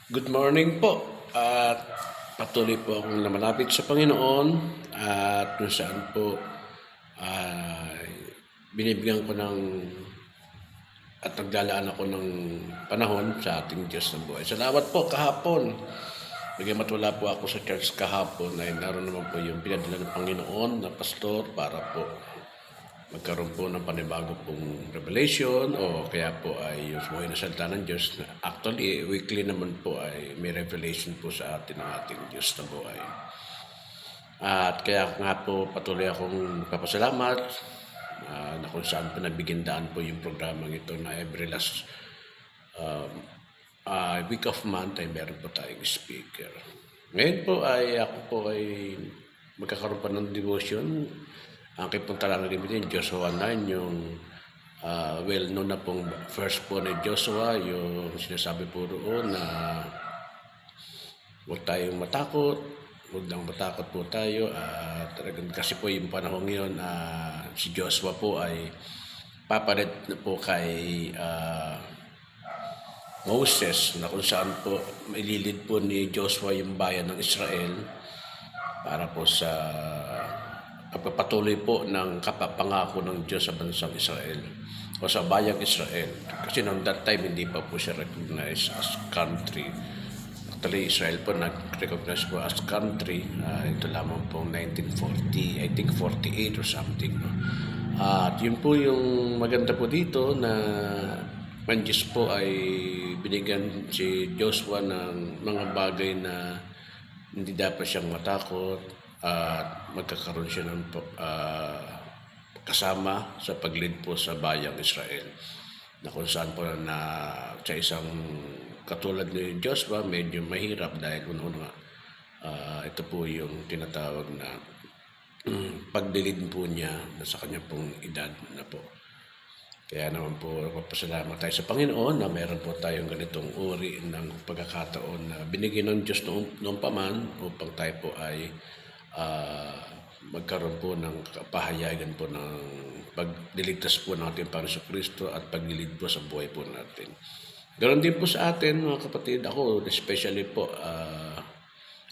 Good morning po at patuloy po akong namalapit sa Panginoon at kung saan po ay binibigyan ko ng at naglalaan ako ng panahon sa ating Diyos ng buhay. Salamat po kahapon. Bagamat wala po ako sa church kahapon ay naroon naman po yung pinadala ng Panginoon na pastor para po magkaroon po ng panibago pong revelation o kaya po ay yung buhay na salita ng Diyos. Actually, weekly naman po ay may revelation po sa atin ng ating Diyos na buhay. At kaya nga po patuloy akong papasalamat na kung saan po nagbigindaan po yung programang ito na every last week of month ay meron po tayong speaker. Ngayon po ay ako po ay magkakaroon pa ng devotion. Ang aking pong talalagay din, Joshua 9, yung well-known na pong verse po ni Joshua, yung sinasabi po roon na huwag tayong matakot, huwag lang matakot po tayo. Talagang kasi po yung panahon ngayon, si Joshua po ay papalit na po kay Moses, na kung saan po ililid po ni Joshua yung bayan ng Israel para po sa pagpapatuloy po ng kapapangako ng Diyos sa bansang Israel o sa bayang Israel. Kasi noong that time, hindi pa po siya recognized as country. Actually, Israel po nag-recognize po as country. Ito lamang po 1940, I think 48 or something. No? At yun po yung maganda po dito na ang Diyos po ay binigyan si Joshua ng mga bagay na hindi dapat siyang matakot at magkakaroon siya ng kasama sa paglid po sa bayang Israel, na kung saan po na sa isang katulad ni Joshua medyo mahirap dahil una ito po yung tinatawag na pagdilid po niya na sa kanya pong edad na po. Kaya naman po magpasalamat tayo sa Panginoon na meron po tayong ganitong uri ng pagkakataon na binigyan ng Diyos noong paman upang tayo po ay magkaroon po ng pahayagan po ng pagliligtas po natin para sa Kristo at paglilid po sa buhay po natin. Ganon din po sa atin mga kapatid. Ako especially po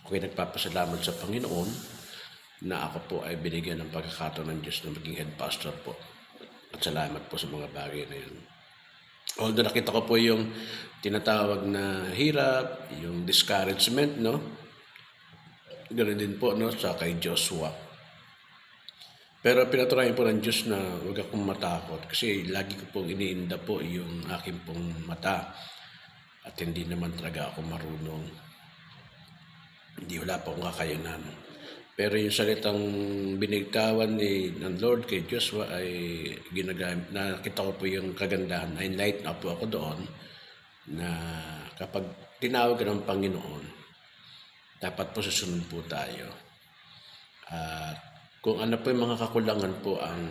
ako'y nagpapasalamat sa Panginoon na ako po ay binigyan ng pagkakataon ng Diyos na maging head pastor po. At salamat po sa mga bagay na yun. Although nakita ko po yung tinatawag na hirap, yung discouragement, no? Ganoon din po, no, sa kay Joshua. Pero pinaturayan po ng Diyos na huwag akong matakot kasi lagi ko pong iniinda po yung aking pong mata at hindi naman talaga ako marunong. Hindi, wala pa akong kakayanan. Pero yung salitang binigtawan ng Lord kay Joshua ay ginagamit. Nakita ko po yung kagandahan. Na-enlighten na po ako doon na kapag tinawag ng Panginoon, dapat po susunod po tayo. At kung ano po yung mga kakulangan po ang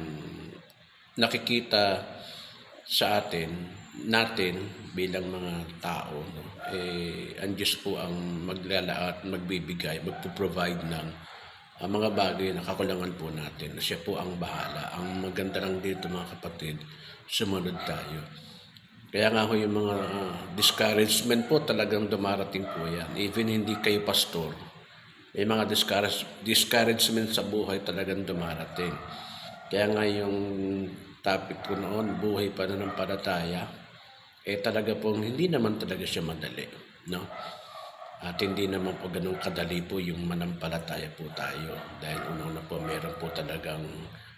nakikita sa natin bilang mga tao, no? Ang Diyos po ang maglalaat, magbibigay, magpo-provide ng mga bagay na kakulangan po natin. Siya po ang bahala. Ang maganda lang dito mga kapatid, sumunod tayo. Kaya nga ho yung mga discouragement po talagang dumarating po yan. Even hindi kayo pastor, may mga discouragement sa buhay talagang dumarating. Kaya nga yung topic ko noon, buhay pananampalataya, talaga pong hindi naman talaga siya madali. No? At hindi naman po ganun kadali po yung manampalataya po tayo. Dahil una po meron po talagang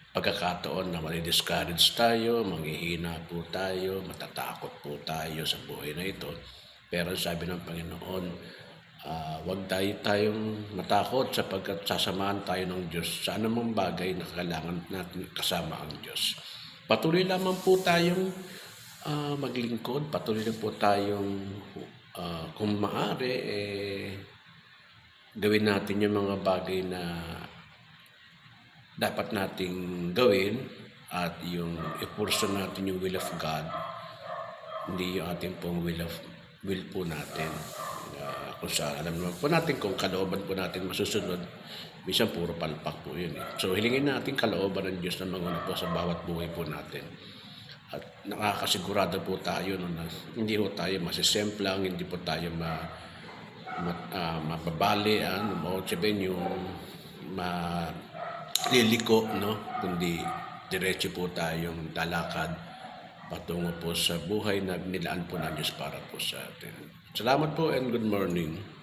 pagkakataon na mali-discourage tayo, manghihina po tayo, matatakot po tayo sa buhay na ito. Pero sabi ng Panginoon, huwag tayong matakot sapagkat sasamahan tayo ng Diyos sa anumang bagay na kailangan natin kasama ang Diyos. Patuloy lamang po tayong maglingkod, patuloy lang po tayong kung maaari, gawin natin yung mga bagay na dapat nating gawin at yung ipurso natin yung will of God, hindi yung ating pong will po natin. Kung saan alam naman po natin kung kalooban po natin masusunod, minsan puro palpak po yun. So hilingin natin kalooban ng Diyos na manguna po sa bawat buhay po natin. At nakakasigurado po tayo na hindi po tayo masisemplang, hindi po tayo mababali, o sabihin yung maliliko, no? Kundi diretso po tayong lalakad patungo po sa buhay na nilaan po ng Diyos para po sa atin. Salamat po and good morning.